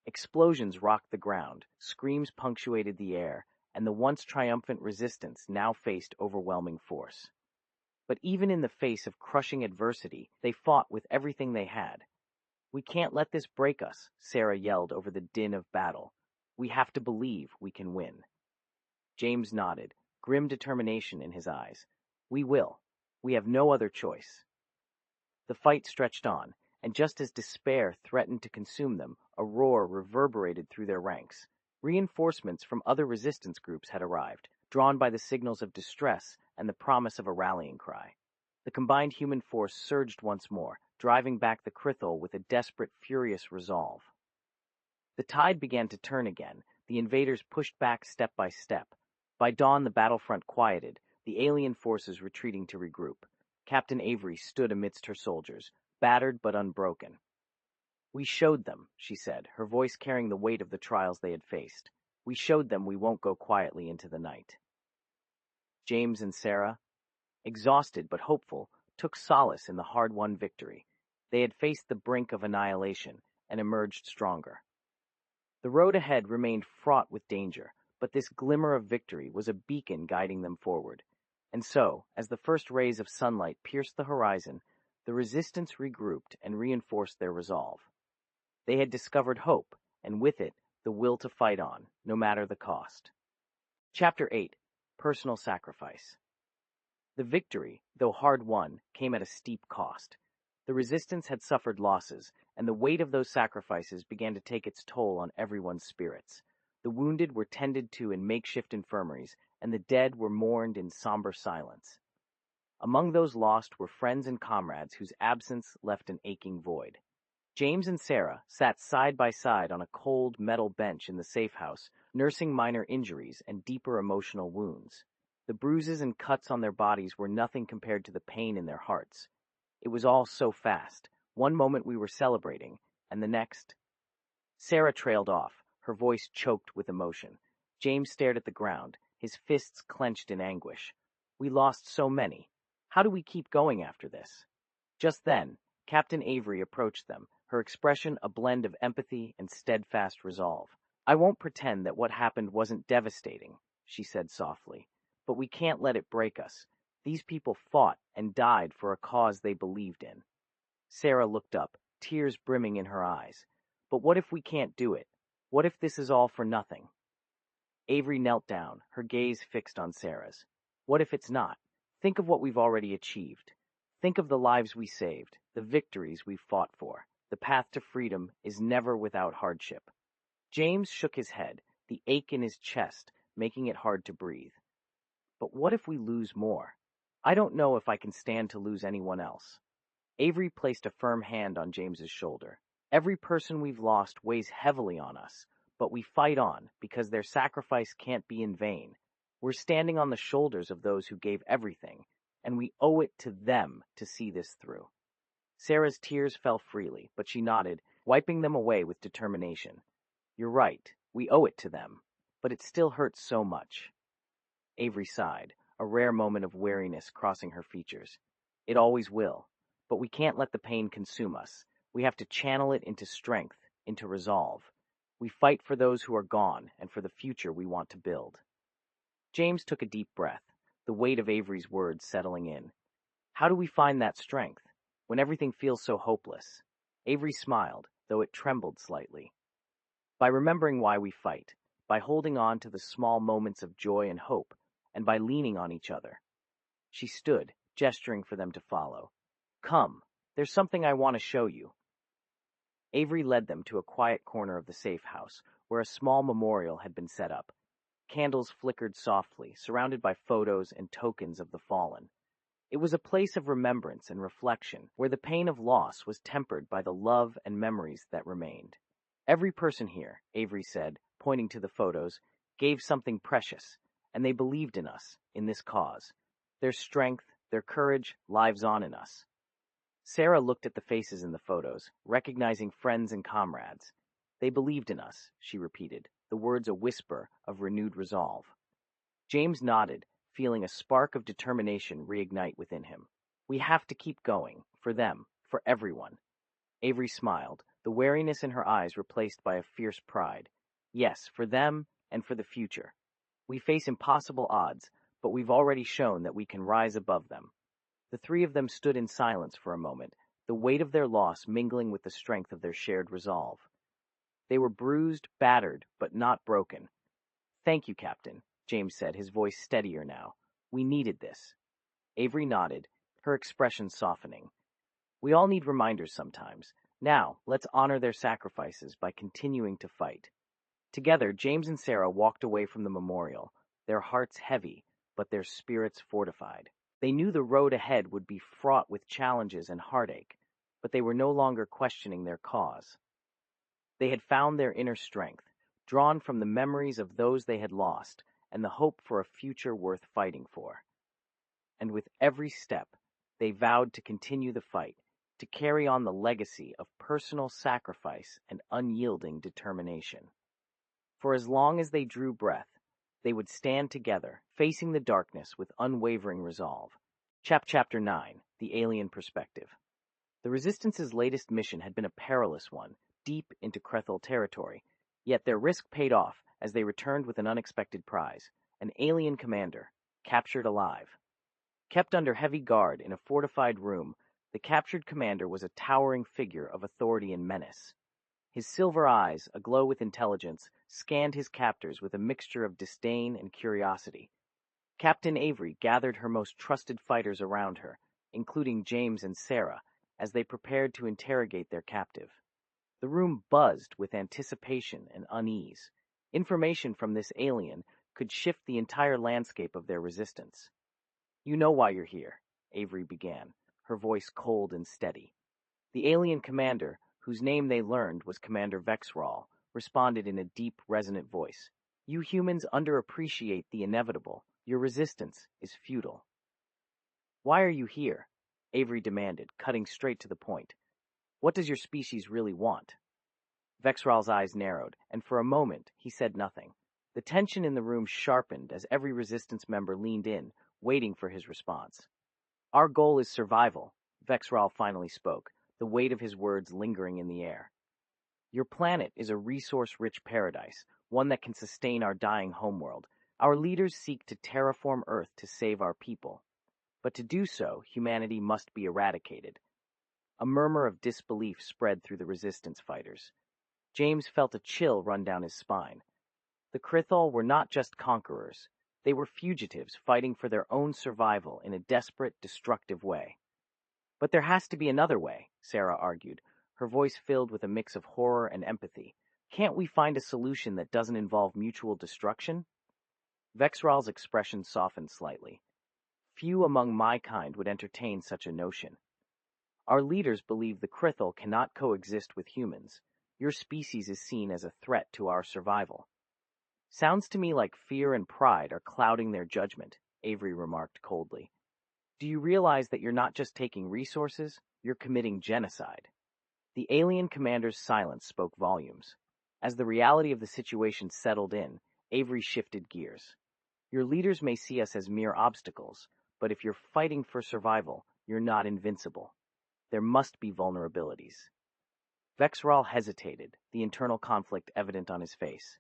Explosions rocked the ground, screams punctuated the air, and the once triumphant resistance now faced overwhelming force. But even in the face of crushing adversity, they fought with everything they had. "We can't let this break us," Sarah yelled over the din of battle. "We have to believe we can win." James nodded, grim determination in his eyes. "We will. We have no other choice." The fight stretched on, and just as despair threatened to consume them, a roar reverberated through their ranks. Reinforcements from other resistance groups had arrived, drawn by the signals of distress and the promise of a rallying cry. The combined human force surged once more, driving back the Krithol with a desperate, furious resolve. The tide began to turn again, the invaders pushed back step by step. By dawn the battlefront quieted, the alien forces retreating to regroup. Captain Avery stood amidst her soldiers, battered but unbroken. "We showed them," she said, her voice carrying the weight of the trials they had faced. "We showed them we won't go quietly into the night." James and Sarah, exhausted but hopeful, took solace in the hard-won victory. They had faced the brink of annihilation and emerged stronger. The road ahead remained fraught with danger, but this glimmer of victory was a beacon guiding them forward. And so, as the first rays of sunlight pierced the horizon, the resistance regrouped and reinforced their resolve. They had discovered hope, and with it, the will to fight on, no matter the cost. Chapter 8. Personal Sacrifice. The victory, though hard-won, came at a steep cost. The resistance had suffered losses, and the weight of those sacrifices began to take its toll on everyone's spirits. The wounded were tended to in makeshift infirmaries, and the dead were mourned in somber silence. Among those lost were friends and comrades whose absence left an aching void. James and Sarah sat side by side on a cold metal bench in the safe house, nursing minor injuries and deeper emotional wounds. The bruises and cuts on their bodies were nothing compared to the pain in their hearts. It was all so fast. One moment we were celebrating, and the next... Sarah trailed off, her voice choked with emotion. James stared at the ground, his fists clenched in anguish. "We lost so many. How do we keep going after this?" Just then, Captain Avery approached them, her expression a blend of empathy and steadfast resolve. "I won't pretend that what happened wasn't devastating," she said softly, "but we can't let it break us. These people fought and died for a cause they believed in." Sarah looked up, tears brimming in her eyes. "But what if we can't do it? What if this is all for nothing?" Avery knelt down, her gaze fixed on Sarah's. "What if it's not? Think of what we've already achieved. Think of the lives we saved, the victories we've fought for. The path to freedom is never without hardship." James shook his head, the ache in his chest making it hard to breathe. "But what if we lose more? I don't know if I can stand to lose anyone else." Avery placed a firm hand on James's shoulder. "Every person we've lost weighs heavily on us, but we fight on because their sacrifice can't be in vain. We're standing on the shoulders of those who gave everything, and we owe it to them to see this through. Sarah's tears fell freely, but she nodded, wiping them away with determination. You're right, we owe it to them, but it still hurts so much. Avery sighed, a rare moment of weariness crossing her features. It always will, but we can't let the pain consume us. We have to channel it into strength, into resolve. We fight for those who are gone and for the future we want to build. James took a deep breath, the weight of Avery's words settling in. How do we find that strength, when everything feels so hopeless? Avery smiled, though it trembled slightly. By remembering why we fight, by holding on to the small moments of joy and hope, and by leaning on each other. She stood, gesturing for them to follow. Come, there's something I want to show you. Avery led them to a quiet corner of the safe house, where a small memorial had been set up. Candles flickered softly, surrounded by photos and tokens of the fallen. It was a place of remembrance and reflection, where the pain of loss was tempered by the love and memories that remained. Every person here, Avery said, pointing to the photos, gave something precious, and they believed in us, in this cause. Their strength, their courage, lives on in us. Sarah looked at the faces in the photos, recognizing friends and comrades. They believed in us, she repeated, the words a whisper of renewed resolve. James nodded, feeling a spark of determination reignite within him. We have to keep going, for them, for everyone. Avery smiled, the wariness in her eyes replaced by a fierce pride. Yes, for them and for the future. We face impossible odds, but we've already shown that we can rise above them. The three of them stood in silence for a moment, the weight of their loss mingling with the strength of their shared resolve. They were bruised, battered, but not broken. Thank you, Captain, James said, his voice steadier now. We needed this. Avery nodded, her expression softening. We all need reminders sometimes. Now, let's honor their sacrifices by continuing to fight. Together, James and Sarah walked away from the memorial, their hearts heavy, but their spirits fortified. They knew the road ahead would be fraught with challenges and heartache, but they were no longer questioning their cause. They had found their inner strength, drawn from the memories of those they had lost, and the hope for a future worth fighting for. And with every step, they vowed to continue the fight, to carry on the legacy of personal sacrifice and unyielding determination. For as long as they drew breath, they would stand together, facing the darkness with unwavering resolve. Chapter 9, The Alien Perspective. The Resistance's latest mission had been a perilous one, deep into Krethel territory, yet their risk paid off as they returned with an unexpected prize, an alien commander, captured alive. Kept under heavy guard in a fortified room, the captured commander was a towering figure of authority and menace. His silver eyes, aglow with intelligence, scanned his captors with a mixture of disdain and curiosity. Captain Avery gathered her most trusted fighters around her, including James and Sarah, as they prepared to interrogate their captive. The room buzzed with anticipation and unease. Information from this alien could shift the entire landscape of their resistance. You know why you're here, Avery began, her voice cold and steady. The alien commander, whose name they learned was Commander Vexral, responded in a deep, resonant voice. You humans underappreciate the inevitable. Your resistance is futile. Why are you here? Avery demanded, cutting straight to the point. What does your species really want? Vexral's eyes narrowed, and for a moment he said nothing. The tension in the room sharpened as every resistance member leaned in, waiting for his response. Our goal is survival, Vexral finally spoke, the weight of his words lingering in the air. Your planet is a resource-rich paradise, one that can sustain our dying homeworld. Our leaders seek to terraform Earth to save our people. But to do so, humanity must be eradicated. A murmur of disbelief spread through the resistance fighters. James felt a chill run down his spine. The Krithal were not just conquerors. They were fugitives fighting for their own survival in a desperate, destructive way. But there has to be another way, Sarah argued, her voice filled with a mix of horror and empathy. Can't we find a solution that doesn't involve mutual destruction? Vexral's expression softened slightly. Few among my kind would entertain such a notion. Our leaders believe the Krithal cannot coexist with humans. Your species is seen as a threat to our survival. Sounds to me like fear and pride are clouding their judgment, Avery remarked coldly. Do you realize that you're not just taking resources, you're committing genocide? The alien commander's silence spoke volumes. As the reality of the situation settled in, Avery shifted gears. Your leaders may see us as mere obstacles, but if you're fighting for survival, you're not invincible. There must be vulnerabilities. Vexral hesitated, the internal conflict evident on his face.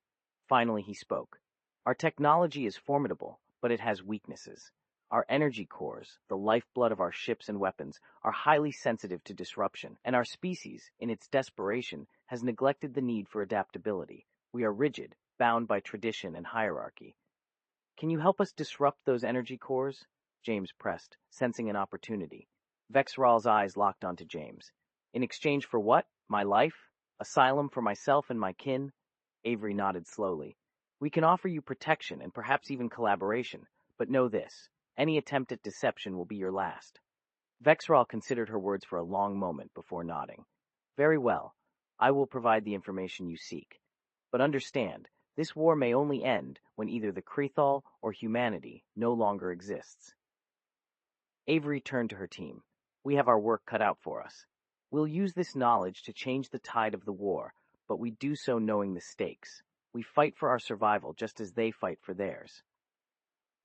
Finally, he spoke. Our technology is formidable, but it has weaknesses. Our energy cores, the lifeblood of our ships and weapons, are highly sensitive to disruption, and our species, in its desperation, has neglected the need for adaptability. We are rigid, bound by tradition and hierarchy. Can you help us disrupt those energy cores? James pressed, sensing an opportunity. Vexral's eyes locked onto James. In exchange for what? My life? Asylum for myself and my kin? Avery nodded slowly. We can offer you protection and perhaps even collaboration, but know this. Any attempt at deception will be your last. Vexral considered her words for a long moment before nodding. Very well. I will provide the information you seek. But understand, this war may only end when either the Krethal or humanity no longer exists. Avery turned to her team. We have our work cut out for us. We'll use this knowledge to change the tide of the war, but we do so knowing the stakes. We fight for our survival just as they fight for theirs.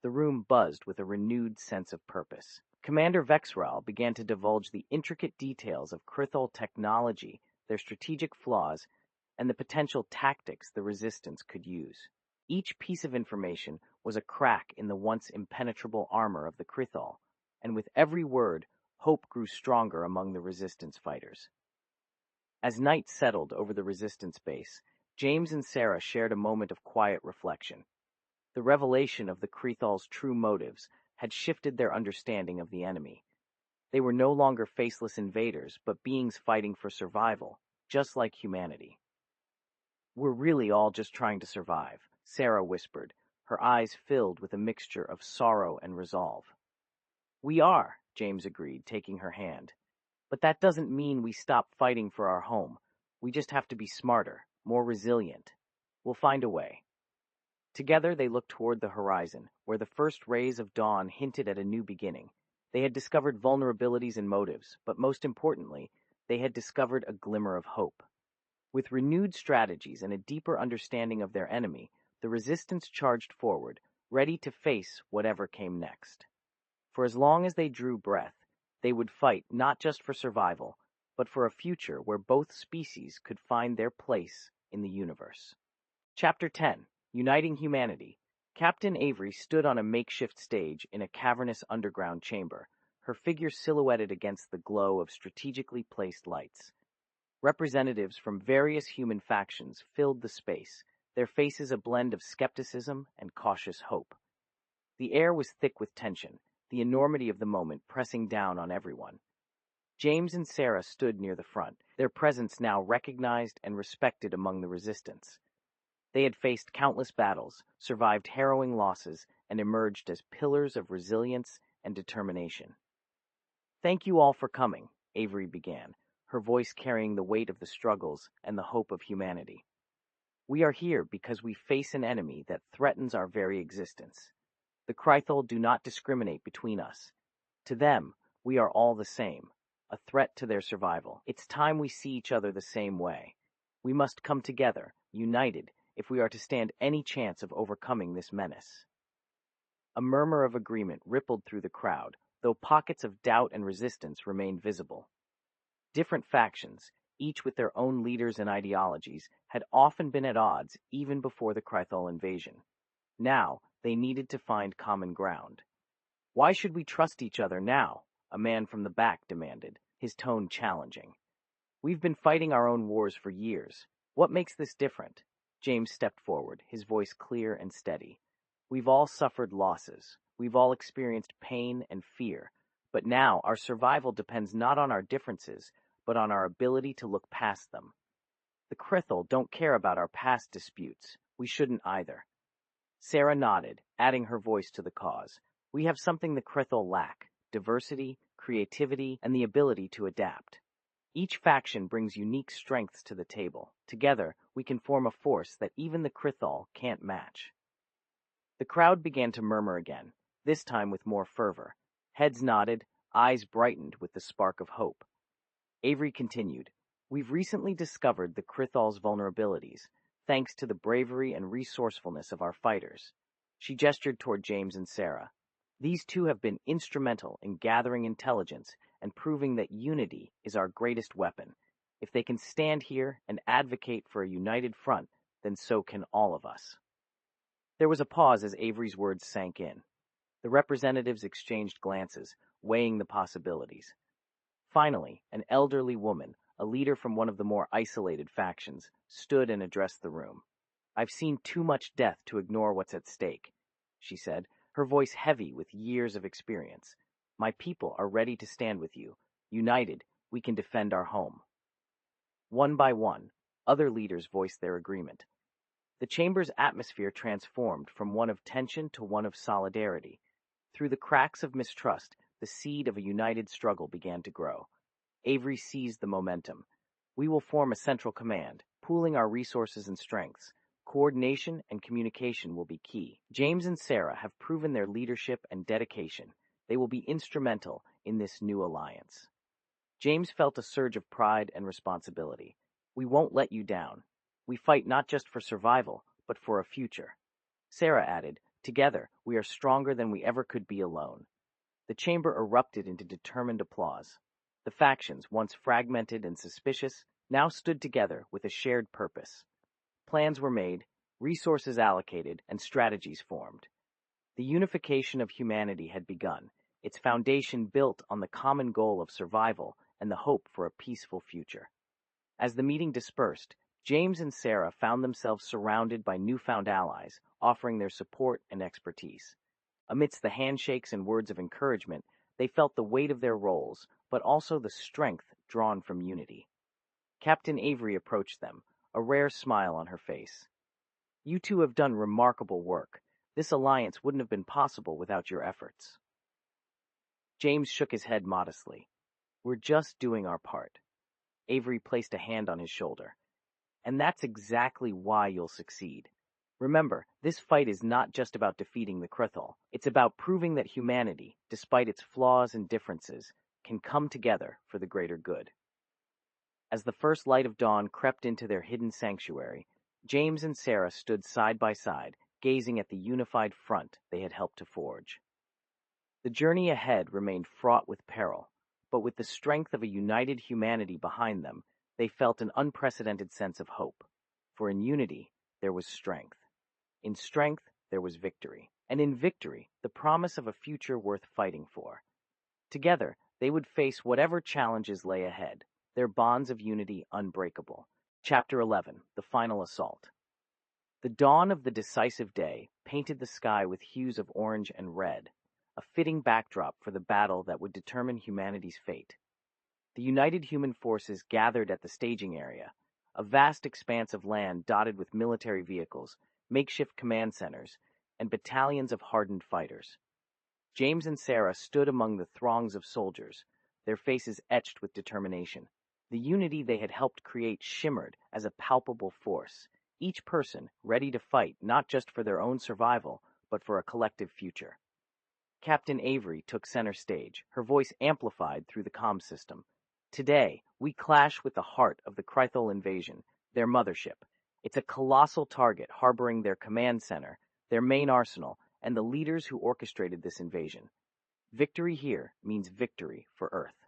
The room buzzed with a renewed sense of purpose. Commander Vexral began to divulge the intricate details of Krethal technology, their strategic flaws, and the potential tactics the resistance could use. Each piece of information was a crack in the once impenetrable armor of the Krethal, and with every word, hope grew stronger among the resistance fighters. As night settled over the resistance base, James and Sarah shared a moment of quiet reflection. The revelation of the Krethal's true motives had shifted their understanding of the enemy. They were no longer faceless invaders, but beings fighting for survival, just like humanity. We're really all just trying to survive, Sarah whispered, her eyes filled with a mixture of sorrow and resolve. We are, James agreed, taking her hand. But that doesn't mean we stop fighting for our home. We just have to be smarter, more resilient. We'll find a way. Together they looked toward the horizon, where the first rays of dawn hinted at a new beginning. They had discovered vulnerabilities and motives, but most importantly, they had discovered a glimmer of hope. With renewed strategies and a deeper understanding of their enemy, the resistance charged forward, ready to face whatever came next. For as long as they drew breath, they would fight not just for survival, but for a future where both species could find their place in the universe. Chapter 10. Uniting Humanity. Captain Avery stood on a makeshift stage in a cavernous underground chamber, her figure silhouetted against the glow of strategically placed lights. Representatives from various human factions filled the space, their faces a blend of skepticism and cautious hope. The air was thick with tension, the enormity of the moment pressing down on everyone. James and Sarah stood near the front, their presence now recognized and respected among the resistance. They had faced countless battles, survived harrowing losses, and emerged as pillars of resilience and determination. Thank you all for coming, Avery began, her voice carrying the weight of the struggles and the hope of humanity. We are here because we face an enemy that threatens our very existence. The Krethal do not discriminate between us. To them, we are all the same, a threat to their survival. It's time we see each other the same way. We must come together, united, if we are to stand any chance of overcoming this menace. A murmur of agreement rippled through the crowd, though pockets of doubt and resistance remained visible. Different factions, each with their own leaders and ideologies, had often been at odds even before the Krethal invasion. Now, they needed to find common ground. Why should we trust each other now? A man from the back demanded, his tone challenging. We've been fighting our own wars for years. What makes this different? James stepped forward, his voice clear and steady. We've all suffered losses. We've all experienced pain and fear. But now our survival depends not on our differences, but on our ability to look past them. The Krethal don't care about our past disputes. We shouldn't either. Sarah nodded, adding her voice to the cause. We have something the Krethal lack: diversity, creativity, and the ability to adapt. Each faction brings unique strengths to the table. Together, we can form a force that even the Krethal can't match. The crowd began to murmur again, this time with more fervor. Heads nodded, eyes brightened with the spark of hope. Avery continued, "We've recently discovered the Crithal's vulnerabilities, thanks to the bravery and resourcefulness of our fighters." She gestured toward James and Sarah. "These two have been instrumental in gathering intelligence and proving that unity is our greatest weapon. If they can stand here and advocate for a united front, then so can all of us." There was a pause as Avery's words sank in. The representatives exchanged glances, weighing the possibilities. Finally, an elderly woman, a leader from one of the more isolated factions, stood and addressed the room. "I've seen too much death to ignore what's at stake," she said, her voice heavy with years of experience. "My people are ready to stand with you. United, we can defend our home." One by one, other leaders voiced their agreement. The chamber's atmosphere transformed from one of tension to one of solidarity. Through the cracks of mistrust, the seed of a united struggle began to grow. Avery seized the momentum. "We will form a central command, pooling our resources and strengths. Coordination and communication will be key." James and Sarah have proven their leadership and dedication. They will be instrumental in this new alliance. James felt a surge of pride and responsibility. "We won't let you down. We fight not just for survival, but for a future." Sarah added, "Together, we are stronger than we ever could be alone." The chamber erupted into determined applause. The factions, once fragmented and suspicious, now stood together with a shared purpose. Plans were made, resources allocated, and strategies formed. The unification of humanity had begun, its foundation built on the common goal of survival and the hope for a peaceful future. As the meeting dispersed, James and Sarah found themselves surrounded by newfound allies, offering their support and expertise. Amidst the handshakes and words of encouragement, they felt the weight of their roles, but also the strength drawn from unity. Captain Avery approached them, a rare smile on her face. "You two have done remarkable work. This alliance wouldn't have been possible without your efforts." James shook his head modestly. "We're just doing our part." Avery placed a hand on his shoulder. "And that's exactly why you'll succeed. Remember, this fight is not just about defeating the Crythal. It's about proving that humanity, despite its flaws and differences, can come together for the greater good." As the first light of dawn crept into their hidden sanctuary, James and Sarah stood side by side, gazing at the unified front they had helped to forge. The journey ahead remained fraught with peril, but with the strength of a united humanity behind them, they felt an unprecedented sense of hope. For in unity, there was strength. In strength, there was victory. And in victory, the promise of a future worth fighting for. Together, they would face whatever challenges lay ahead, their bonds of unity unbreakable. Chapter 11, The Final Assault. The dawn of the decisive day painted the sky with hues of orange and red, a fitting backdrop for the battle that would determine humanity's fate. The united human forces gathered at the staging area, a vast expanse of land dotted with military vehicles, makeshift command centers, and battalions of hardened fighters. James and Sarah stood among the throngs of soldiers, their faces etched with determination. The unity they had helped create shimmered as a palpable force, each person ready to fight not just for their own survival, but for a collective future. Captain Avery took center stage, her voice amplified through the comm system. "Today, we clash with the heart of the Crythal invasion, their mothership. It's a colossal target harboring their command center, their main arsenal, and the leaders who orchestrated this invasion. Victory here means victory for Earth."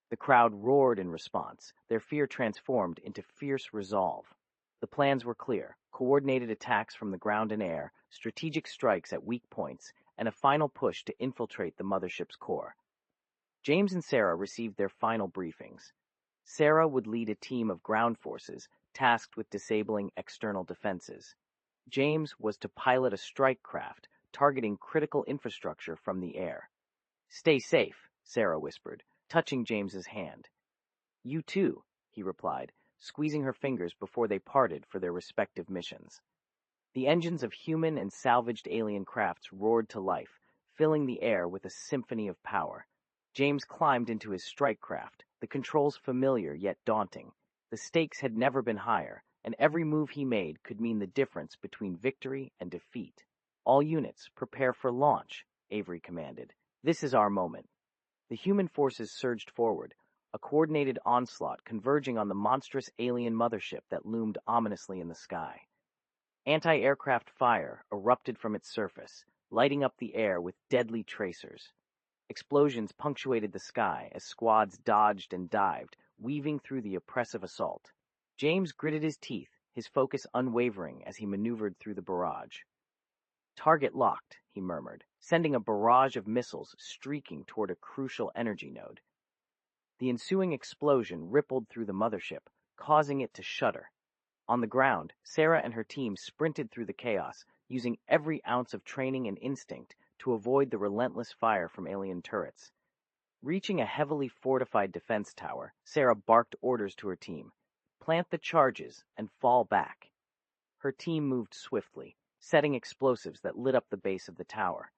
The crowd roared in response, their fear transformed into fierce resolve. The plans were clear: coordinated attacks from the ground and air, strategic strikes at weak points, and a final push to infiltrate the mothership's core. James and Sarah received their final briefings. Sarah would lead a team of ground forces tasked with disabling external defenses. James was to pilot a strike craft targeting critical infrastructure from the air. "Stay safe," Sarah whispered, touching James's hand. "You too," he replied, squeezing her fingers before they parted for their respective missions. The engines of human and salvaged alien crafts roared to life, filling the air with a symphony of power. James climbed into his strike craft, the controls familiar yet daunting. The stakes had never been higher, and every move he made could mean the difference between victory and defeat. "All units, prepare for launch," Avery commanded. This is our moment. The human forces surged forward, a coordinated onslaught converging on the monstrous alien mothership that loomed ominously in the sky. Anti-aircraft fire erupted from its surface, lighting up the air with deadly tracers. Explosions punctuated the sky as squads dodged and dived, weaving through the oppressive assault. James gritted his teeth, his focus unwavering as he maneuvered through the barrage. Target locked, he murmured, sending a barrage of missiles streaking toward a crucial energy node. The ensuing explosion rippled through the mothership, causing it to shudder. On the ground, Sarah and her team sprinted through the chaos, using every ounce of training and instinct to avoid the relentless fire from alien turrets. Reaching a heavily fortified defense tower, Sarah barked orders to her team. Plant the charges and fall back. Her team moved swiftly, setting explosives that lit up the base of the tower.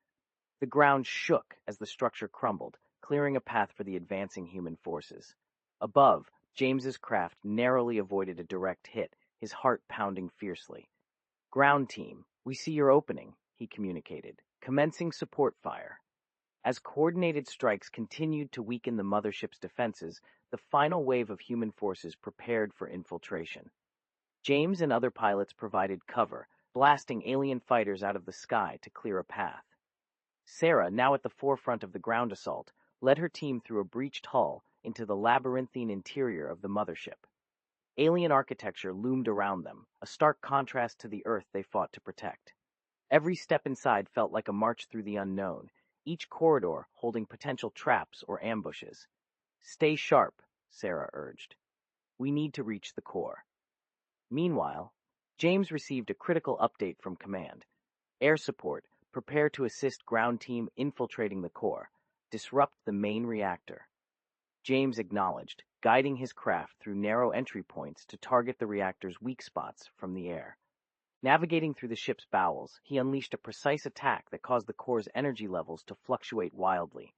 The ground shook as the structure crumbled, clearing a path for the advancing human forces. Above, James's craft narrowly avoided a direct hit, his heart pounding fiercely. "Ground team, we see your opening," he communicated, commencing support fire. As coordinated strikes continued to weaken the mothership's defenses, the final wave of human forces prepared for infiltration. James and other pilots provided cover, blasting alien fighters out of the sky to clear a path. Sarah, now at the forefront of the ground assault, led her team through a breached hull into the labyrinthine interior of the mothership. Alien architecture loomed around them, a stark contrast to the Earth they fought to protect. Every step inside felt like a march through the unknown, each corridor holding potential traps or ambushes. "Stay sharp," Sarah urged. "We need to reach the core." Meanwhile, James received a critical update from command. "Air support, prepare to assist ground team infiltrating the core. Disrupt the main reactor." James acknowledged, guiding his craft through narrow entry points to target the reactor's weak spots from the air. Navigating through the ship's bowels, he unleashed a precise attack that caused the core's energy levels to fluctuate wildly.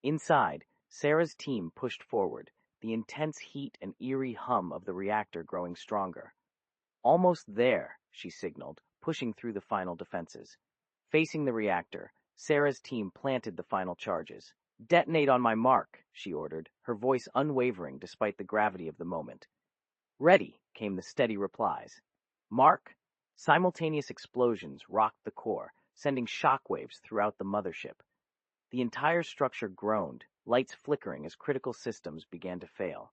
Inside, Sarah's team pushed forward, the intense heat and eerie hum of the reactor growing stronger. "Almost there," she signaled, pushing through the final defenses. Facing the reactor, Sarah's team planted the final charges. "Detonate on my mark," she ordered, her voice unwavering despite the gravity of the moment. "Ready," came the steady replies. "Mark." Simultaneous explosions rocked the core, sending shockwaves throughout the mothership. The entire structure groaned, lights flickering as critical systems began to fail.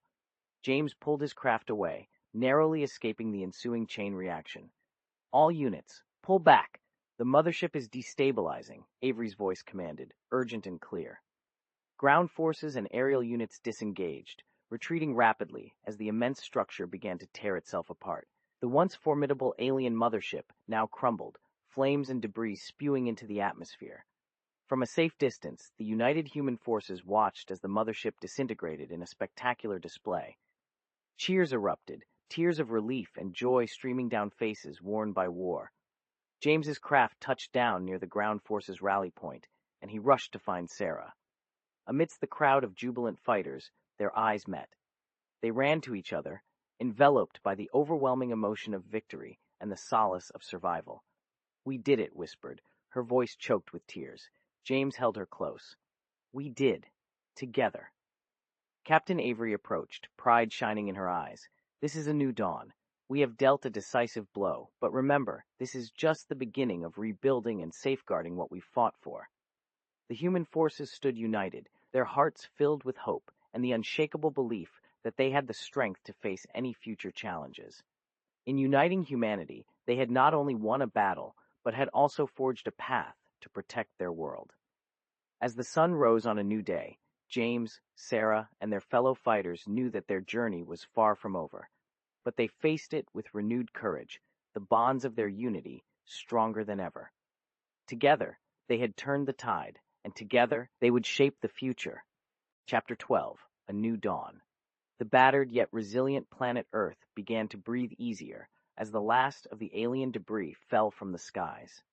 James pulled his craft away, narrowly escaping the ensuing chain reaction. "All units, pull back! The mothership is destabilizing," Avery's voice commanded, urgent and clear. Ground forces and aerial units disengaged, retreating rapidly as the immense structure began to tear itself apart. The once formidable alien mothership now crumbled, flames and debris spewing into the atmosphere. From a safe distance, the united human forces watched as the mothership disintegrated in a spectacular display. Cheers erupted, tears of relief and joy streaming down faces worn by war. James's craft touched down near the ground forces rally point, and he rushed to find Sarah. Amidst the crowd of jubilant fighters, their eyes met. They ran to each other, enveloped by the overwhelming emotion of victory and the solace of survival. "We did it," whispered, her voice choked with tears. James held her close. "We did. Together." Captain Avery approached, pride shining in her eyes. "This is a new dawn. We have dealt a decisive blow, but remember, this is just the beginning of rebuilding and safeguarding what we fought for." The human forces stood united, their hearts filled with hope and the unshakable belief that they had the strength to face any future challenges. In uniting humanity, they had not only won a battle, but had also forged a path to protect their world. As the sun rose on a new day, James, Sarah, and their fellow fighters knew that their journey was far from over. But they faced it with renewed courage, the bonds of their unity stronger than ever. Together, they had turned the tide, and together they would shape the future. Chapter 12, A New Dawn. The battered yet resilient planet Earth began to breathe easier as the last of the alien debris fell from the skies.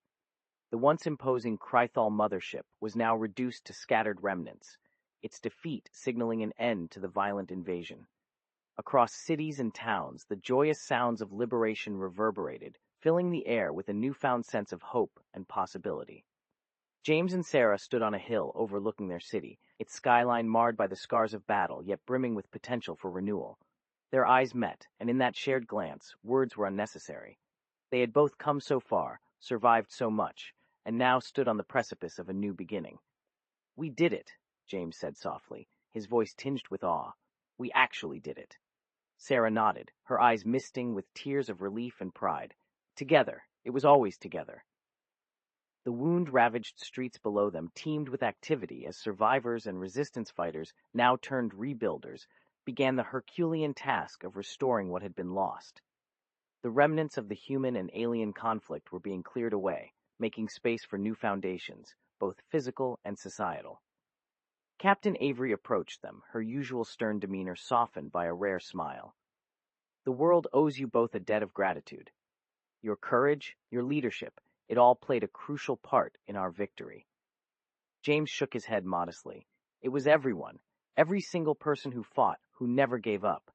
The once imposing Krythal mothership was now reduced to scattered remnants, its defeat signaling an end to the violent invasion. Across cities and towns, the joyous sounds of liberation reverberated, filling the air with a newfound sense of hope and possibility. James and Sarah stood on a hill overlooking their city, its skyline marred by the scars of battle, yet brimming with potential for renewal. Their eyes met, and in that shared glance, words were unnecessary. They had both come so far, survived so much, and now stood on the precipice of a new beginning. "We did it," James said softly, his voice tinged with awe. "We actually did it." Sarah nodded, her eyes misting with tears of relief and pride. Together. It was always together. The wound-ravaged streets below them teemed with activity as survivors and resistance fighters, now turned rebuilders, began the Herculean task of restoring what had been lost. The remnants of the human and alien conflict were being cleared away, making space for new foundations, both physical and societal. Captain Avery approached them, her usual stern demeanor softened by a rare smile. "The world owes you both a debt of gratitude. Your courage, your leadership, it all played a crucial part in our victory." James shook his head modestly. "It was everyone, every single person who fought, who never gave up."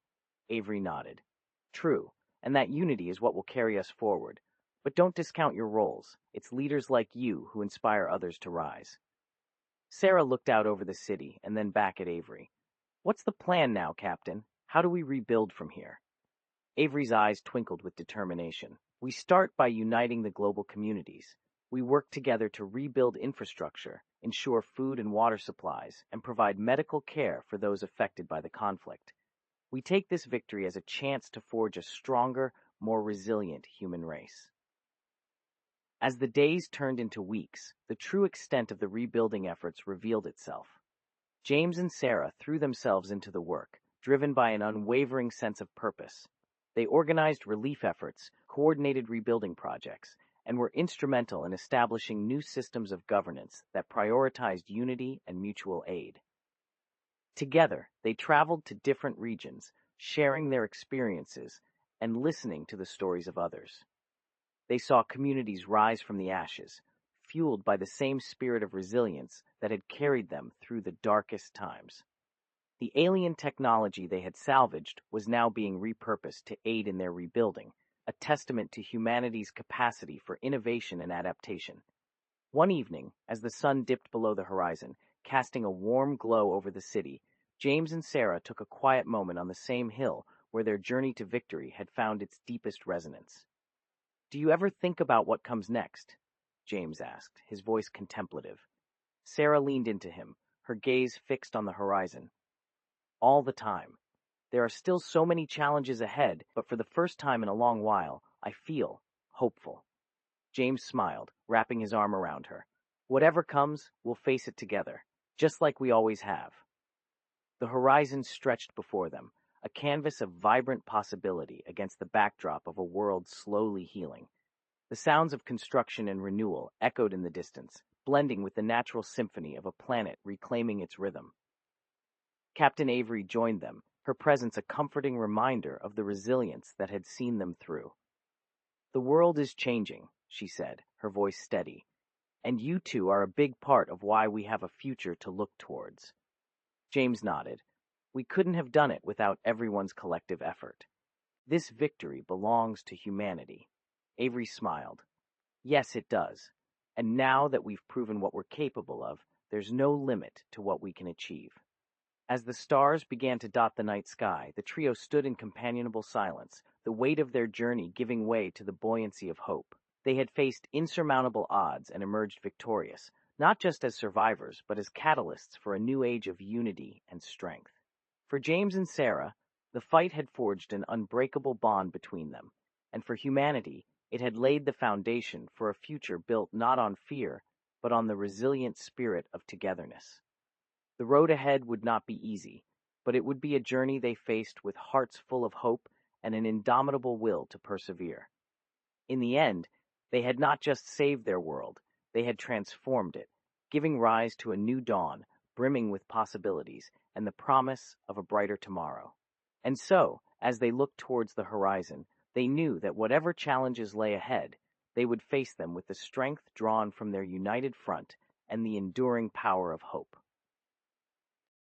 Avery nodded. "True, and that unity is what will carry us forward. But don't discount your roles. It's leaders like you who inspire others to rise." Sarah looked out over the city and then back at Avery. "What's the plan now, Captain? How do we rebuild from here?" Avery's eyes twinkled with determination. "We start by uniting the global communities. We work together to rebuild infrastructure, ensure food and water supplies, and provide medical care for those affected by the conflict. We take this victory as a chance to forge a stronger, more resilient human race." As the days turned into weeks, the true extent of the rebuilding efforts revealed itself. James and Sarah threw themselves into the work, driven by an unwavering sense of purpose. They organized relief efforts, coordinated rebuilding projects, and were instrumental in establishing new systems of governance that prioritized unity and mutual aid. Together, they traveled to different regions, sharing their experiences and listening to the stories of others. They saw communities rise from the ashes, fueled by the same spirit of resilience that had carried them through the darkest times. The alien technology they had salvaged was now being repurposed to aid in their rebuilding, a testament to humanity's capacity for innovation and adaptation. One evening, as the sun dipped below the horizon, casting a warm glow over the city, James and Sarah took a quiet moment on the same hill where their journey to victory had found its deepest resonance. "Do you ever think about what comes next?" James asked, his voice contemplative. Sarah leaned into him, her gaze fixed on the horizon. "All the time. There are still so many challenges ahead, but for the first time in a long while, I feel hopeful." James smiled, wrapping his arm around her. "Whatever comes, we'll face it together, just like we always have." The horizon stretched before them, a canvas of vibrant possibility against the backdrop of a world slowly healing. The sounds of construction and renewal echoed in the distance, blending with the natural symphony of a planet reclaiming its rhythm. Captain Avery joined them, her presence a comforting reminder of the resilience that had seen them through. "The world is changing," she said, her voice steady, "and you two are a big part of why we have a future to look towards." James nodded. "We couldn't have done it without everyone's collective effort. This victory belongs to humanity." Avery smiled. "Yes, it does. And now that we've proven what we're capable of, there's no limit to what we can achieve." As the stars began to dot the night sky, the trio stood in companionable silence, the weight of their journey giving way to the buoyancy of hope. They had faced insurmountable odds and emerged victorious, not just as survivors, but as catalysts for a new age of unity and strength. For James and Sarah, the fight had forged an unbreakable bond between them, and for humanity, it had laid the foundation for a future built not on fear, but on the resilient spirit of togetherness. The road ahead would not be easy, but it would be a journey they faced with hearts full of hope and an indomitable will to persevere. In the end, they had not just saved their world, they had transformed it, giving rise to a new dawn, brimming with possibilities and the promise of a brighter tomorrow. And so, as they looked towards the horizon, they knew that whatever challenges lay ahead, they would face them with the strength drawn from their united front and the enduring power of hope.